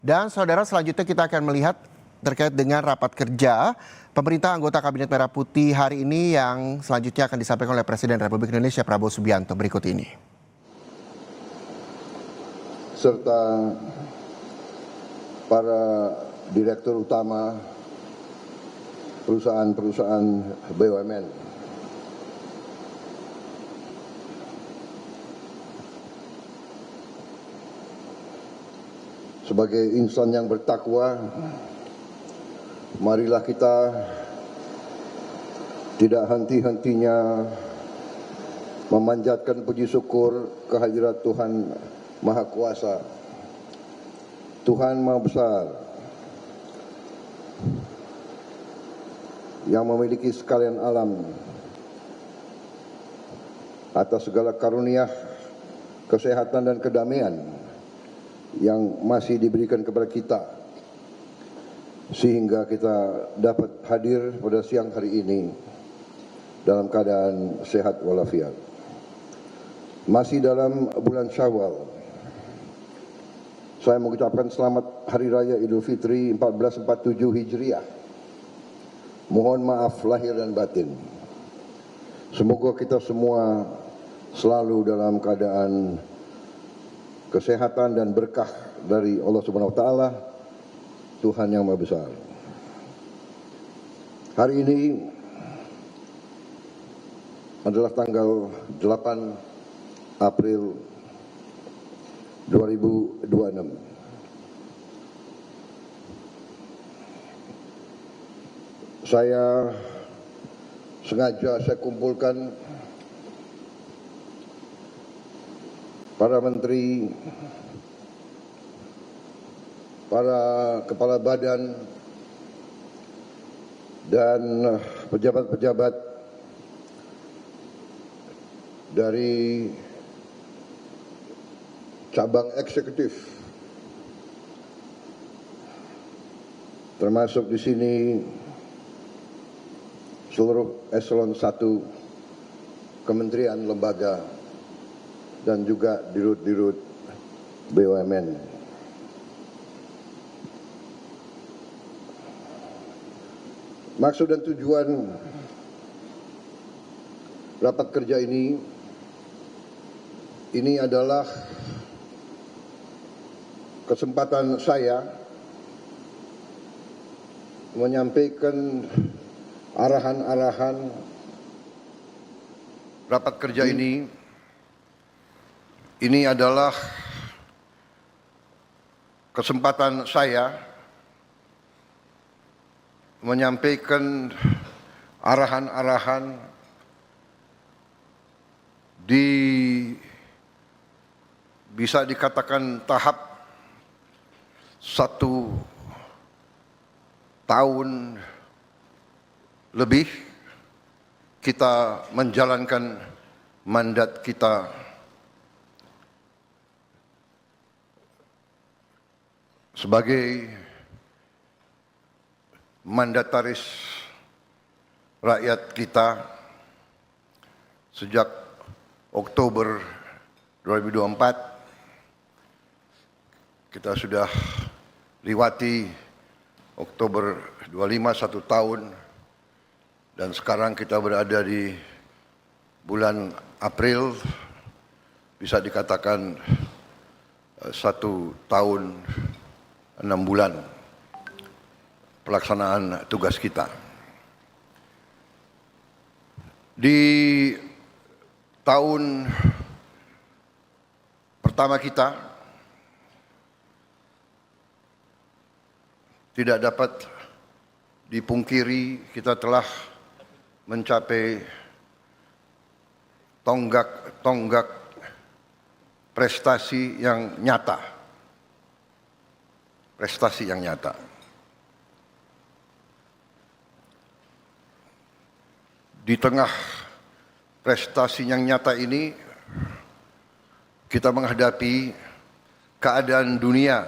Dan saudara, selanjutnya kita akan melihat terkait dengan rapat kerja pemerintah anggota Kabinet Merah Putih hari ini yang selanjutnya akan disampaikan oleh Presiden Republik Indonesia Prabowo Subianto berikut ini. Serta para direktur utama perusahaan-perusahaan BUMN. Sebagai insan yang bertakwa, marilah kita tidak henti-hentinya memanjatkan puji syukur kehadirat Tuhan Maha Kuasa, Tuhan Maha Besar, yang memiliki sekalian alam, atas segala karunia, kesehatan dan kedamaian yang masih diberikan kepada kita, sehingga kita dapat hadir pada siang hari ini dalam keadaan sehat walafiat. Masih dalam bulan Syawal, saya mengucapkan selamat Hari Raya Idul Fitri 1447 Hijriah. Mohon maaf lahir dan batin. Semoga kita semua selalu dalam keadaan kesehatan dan berkah dari Allah Subhanahu wa taala, Tuhan yang Maha Besar. Hari ini adalah tanggal 8 April 2026. Saya kumpulkan para menteri, para kepala badan, dan pejabat-pejabat dari cabang eksekutif, termasuk di sini seluruh eselon 1 kementerian, lembaga, dan juga dirut-dirut BUMN. Maksud dan tujuan rapat kerja ini adalah kesempatan saya menyampaikan arahan-arahan rapat kerja ini. Ini adalah kesempatan saya menyampaikan arahan-arahan bisa dikatakan tahap 1 tahun lebih kita menjalankan mandat kita sebagai mandataris rakyat kita sejak Oktober 2024. Kita sudah lewati Oktober 25 1 tahun, dan sekarang kita berada di bulan April, bisa dikatakan 1 tahun 6 bulan pelaksanaan tugas kita. Di tahun pertama kita tidak dapat dipungkiri kita telah mencapai tonggak prestasi yang nyata. Prestasi yang nyata. Di tengah prestasi yang nyata ini, kita menghadapi keadaan dunia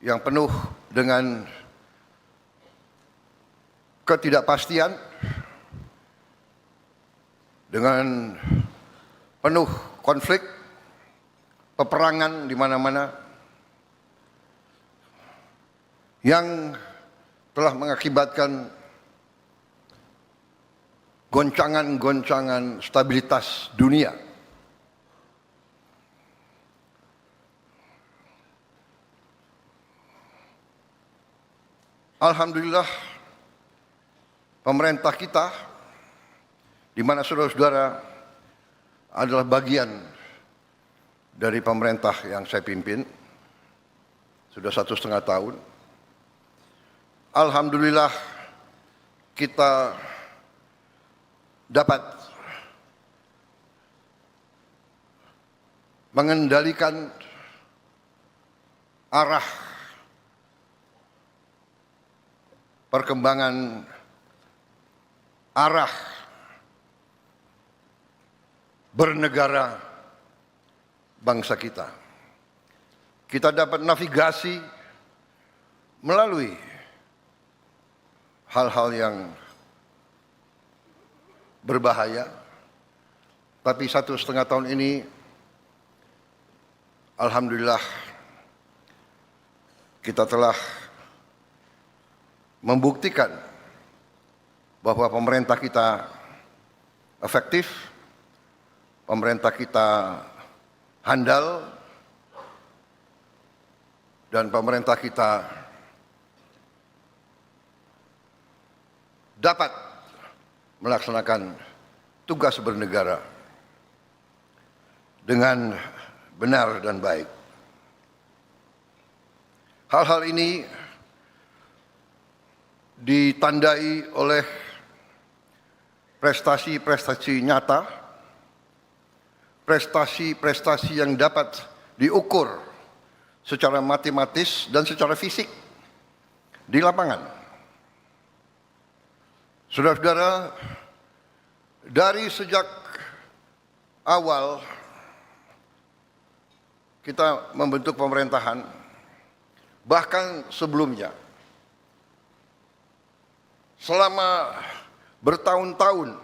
yang penuh dengan ketidakpastian, dengan penuh konflik, peperangan di mana-mana, yang telah mengakibatkan goncangan-goncangan stabilitas dunia. Alhamdulillah, pemerintah kita, di mana saudara-saudara adalah bagian dari pemerintah yang saya pimpin, sudah 1,5 tahun. Alhamdulillah, kita dapat mengendalikan arah perkembangan arah bernegara bangsa kita. Kita dapat navigasi melalui hal-hal yang berbahaya, tapi 1,5 tahun ini alhamdulillah kita telah membuktikan bahwa pemerintah kita efektif, pemerintah kita handal, dan pemerintah kita dapat melaksanakan tugas bernegara dengan benar dan baik. Hal-hal ini ditandai oleh prestasi-prestasi nyata, prestasi-prestasi yang dapat diukur secara matematis dan secara fisik di lapangan. Saudara-saudara, dari sejak awal kita membentuk pemerintahan, bahkan sebelumnya, selama bertahun-tahun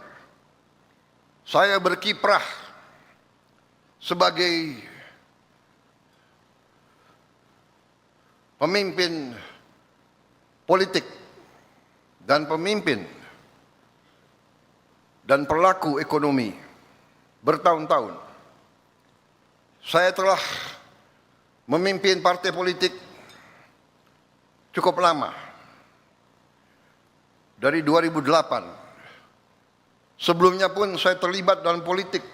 saya berkiprah sebagai pemimpin politik dan pemimpin dan pelaku ekonomi bertahun-tahun. Saya telah memimpin partai politik cukup lama, dari 2008. Sebelumnya pun saya terlibat dalam politik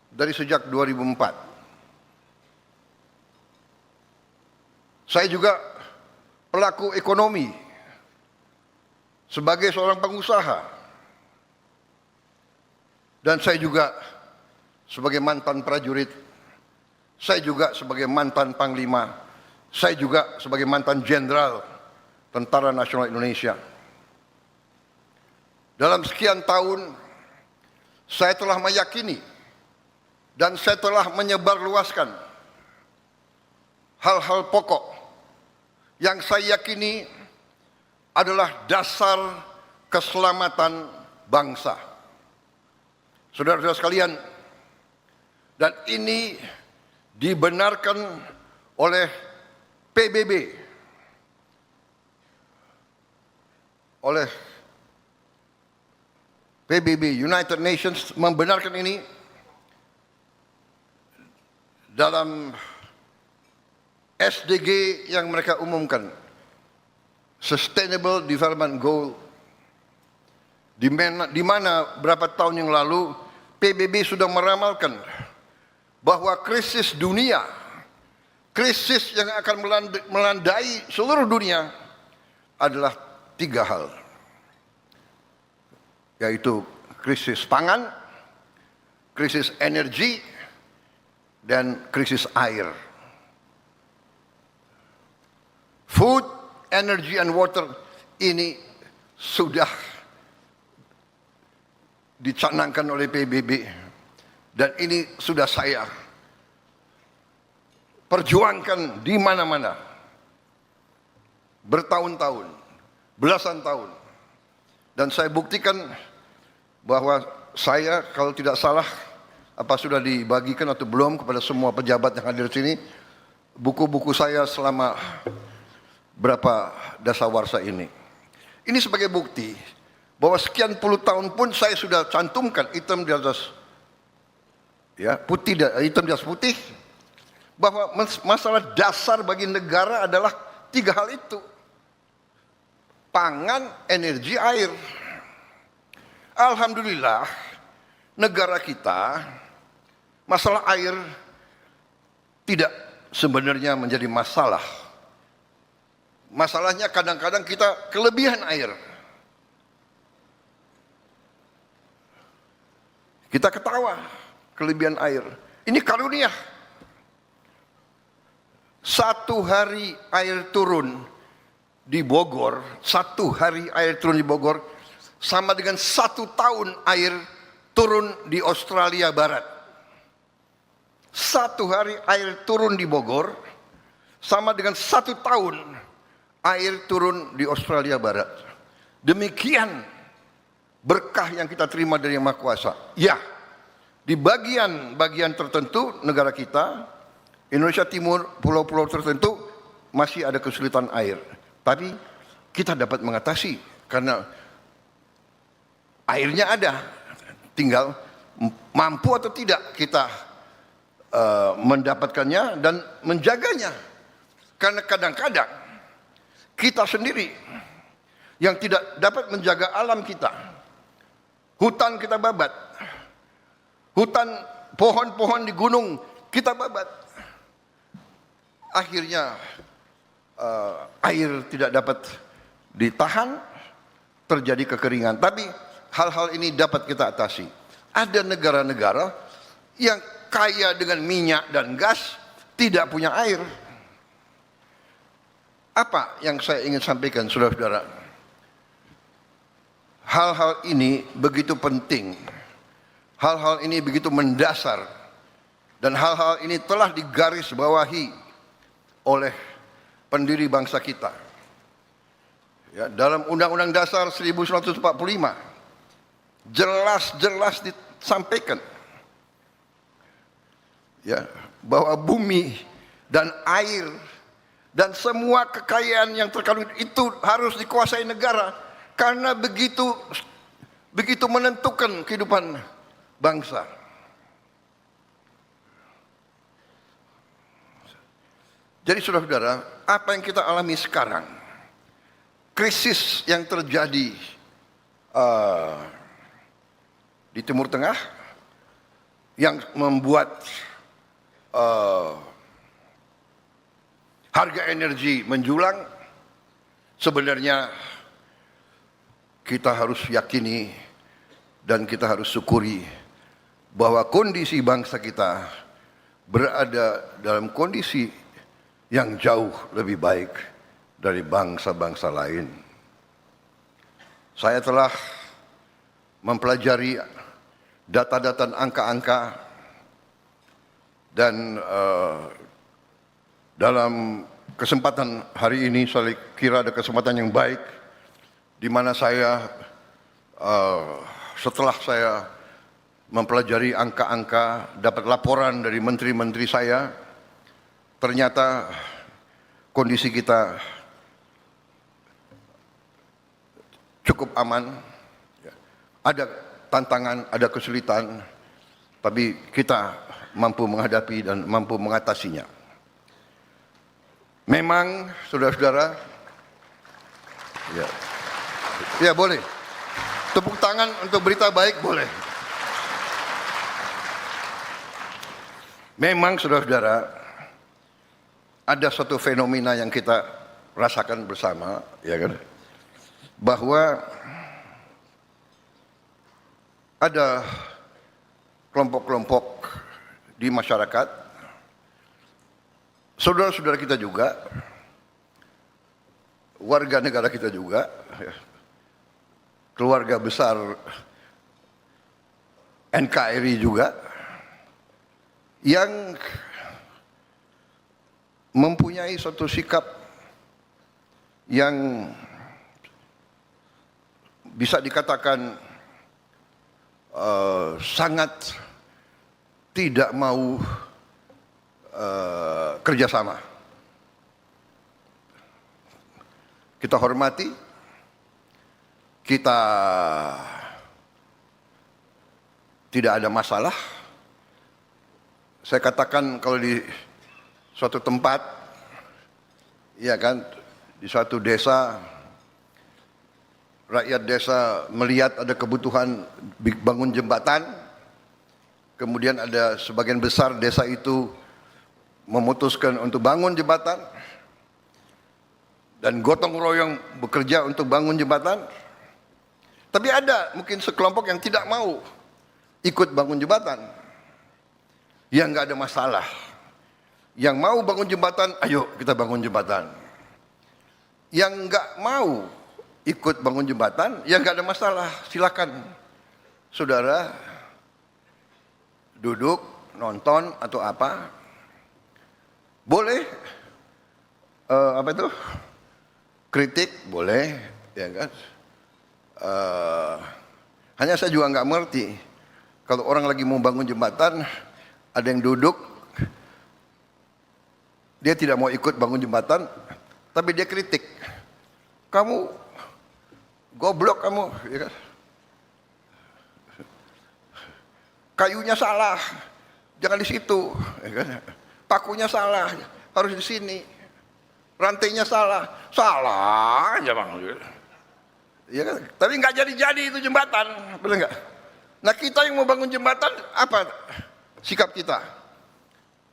dari sejak 2004. Saya juga pelaku ekonomi sebagai seorang pengusaha, dan saya juga sebagai mantan prajurit, saya juga sebagai mantan panglima, saya juga sebagai mantan jenderal Tentara Nasional Indonesia. Dalam sekian tahun, saya telah meyakini dan saya telah menyebarluaskan hal-hal pokok yang saya yakini adalah dasar keselamatan bangsa. Saudara-saudara sekalian, dan ini dibenarkan oleh PBB, oleh PBB, United Nations membenarkan ini dalam SDG yang mereka umumkan, Sustainable Development Goal, di mana berapa tahun yang lalu PBB sudah meramalkan bahwa krisis dunia, krisis yang akan melandai seluruh dunia adalah 3 hal, yaitu krisis pangan, krisis energi, dan krisis air. Food, energy, and water ini sudah dicanangkan oleh PBB, dan ini sudah saya perjuangkan di mana-mana bertahun-tahun, belasan tahun, dan saya buktikan bahwa saya, kalau tidak salah, apa sudah dibagikan atau belum kepada semua pejabat yang hadir di sini, buku-buku saya selama berapa dasawarsa ini. Ini sebagai bukti bahwa sekian puluh tahun pun saya sudah cantumkan hitam di atas hitam di atas putih bahwa masalah dasar bagi negara adalah 3 hal itu: pangan, energi, air. Alhamdulillah negara kita masalah air tidak sebenarnya menjadi masalah. Masalahnya kadang-kadang kita kelebihan air. Kita ketawa kelebihan air. Ini karunia. 1 hari air turun di Bogor, 1 hari air turun di Bogor sama dengan 1 tahun air turun di Australia Barat. 1 hari air turun di Bogor sama dengan 1 tahun air turun di Australia Barat. Demikian berkah yang kita terima dari Yang Maha Kuasa. Ya, di bagian-bagian tertentu negara kita, Indonesia Timur, pulau-pulau tertentu masih ada kesulitan air. Tapi kita dapat mengatasi karena airnya ada. Tinggal mampu atau tidak kita mendapatkannya dan menjaganya. Karena kadang-kadang kita sendiri yang tidak dapat menjaga alam kita. Hutan kita babat. Hutan, pohon-pohon di gunung kita babat. Akhirnya air tidak dapat ditahan, terjadi kekeringan. Tapi hal-hal ini dapat kita atasi. Ada negara-negara yang kaya dengan minyak dan gas, tidak punya air. Apa yang saya ingin sampaikan, saudara-saudara? Hal-hal ini begitu penting. Hal-hal ini begitu mendasar. Dan hal-hal ini telah digarisbawahi oleh pendiri bangsa kita. Ya, dalam Undang-Undang Dasar 1945 jelas-jelas disampaikan ya, bahwa bumi dan air dan semua kekayaan yang terkandung itu harus dikuasai negara karena begitu menentukan kehidupan bangsa. Jadi saudara-saudara, apa yang kita alami sekarang, krisis yang terjadi di Timur Tengah yang membuat harga energi menjulang, sebenarnya kita harus yakini dan kita harus syukuri bahwa kondisi bangsa kita berada dalam kondisi yang jauh lebih baik dari bangsa-bangsa lain. Saya telah mempelajari data-data angka-angka dan dalam kesempatan hari ini saya kira ada kesempatan yang baik di mana saya setelah saya mempelajari angka-angka, dapat laporan dari menteri-menteri saya, ternyata kondisi kita cukup aman. Ada tantangan, ada kesulitan, tapi kita mampu menghadapi dan mampu mengatasinya. Memang, saudara-saudara, ya boleh. Tepuk tangan untuk berita baik boleh. Memang, saudara-saudara, ada satu fenomena yang kita rasakan bersama, ya kan? Bahwa ada kelompok-kelompok di masyarakat, saudara-saudara kita juga, warga negara kita juga, keluarga besar NKRI juga, yang mempunyai suatu sikap yang bisa dikatakan sangat tidak mau kerjasama. Kita hormati, kita tidak ada masalah. Saya katakan kalau di suatu tempat, ya kan, di suatu desa, rakyat desa melihat ada kebutuhan bangun jembatan, kemudian ada sebagian besar desa itu memutuskan untuk bangun jembatan, dan gotong royong bekerja untuk bangun jembatan. Tapi ada mungkin sekelompok yang tidak mau ikut bangun jembatan. Ya nggak ada masalah. Yang mau bangun jembatan, ayo kita bangun jembatan. Yang nggak mau ikut bangun jembatan, ya nggak ada masalah. Silakan, saudara, duduk, nonton atau apa. Boleh, apa itu? Kritik boleh, ya kan? Hanya saya juga nggak mengerti. Kalau orang lagi mau bangun jembatan, ada yang duduk, dia tidak mau ikut bangun jembatan, tapi dia kritik. Kamu goblok kamu, ya kan? Kayunya salah, jangan di situ, ya kan? Pakunya salah, harus di sini. Rantainya salah, salah aja bang. Ya kan? Tapi nggak jadi-jadi itu jembatan, benar nggak? Nah kita yang mau bangun jembatan, apa sikap kita?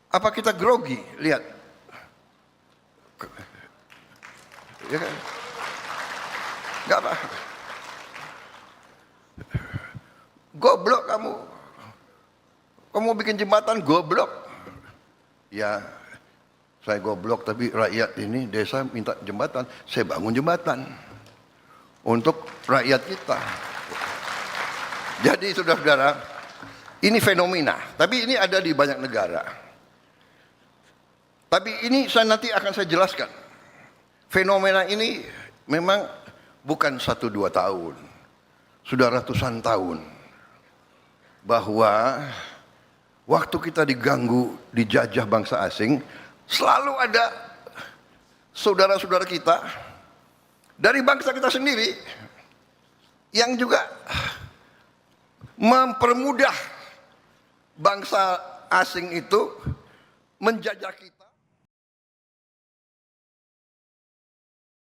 Apa kita grogi? Lihat, ya kan? Nggak apa. Goblok kamu. Kamu bikin jembatan goblok. Ya, saya goblok tapi rakyat ini desa minta jembatan, saya bangun jembatan untuk rakyat kita. Jadi saudara-saudara, ini fenomena, tapi ini ada di banyak negara. Tapi ini nanti akan saya jelaskan. Fenomena ini memang bukan 1-2 tahun, sudah ratusan tahun. Bahwa waktu kita diganggu, dijajah bangsa asing, selalu ada saudara-saudara kita dari bangsa kita sendiri yang juga mempermudah bangsa asing itu menjajah kita.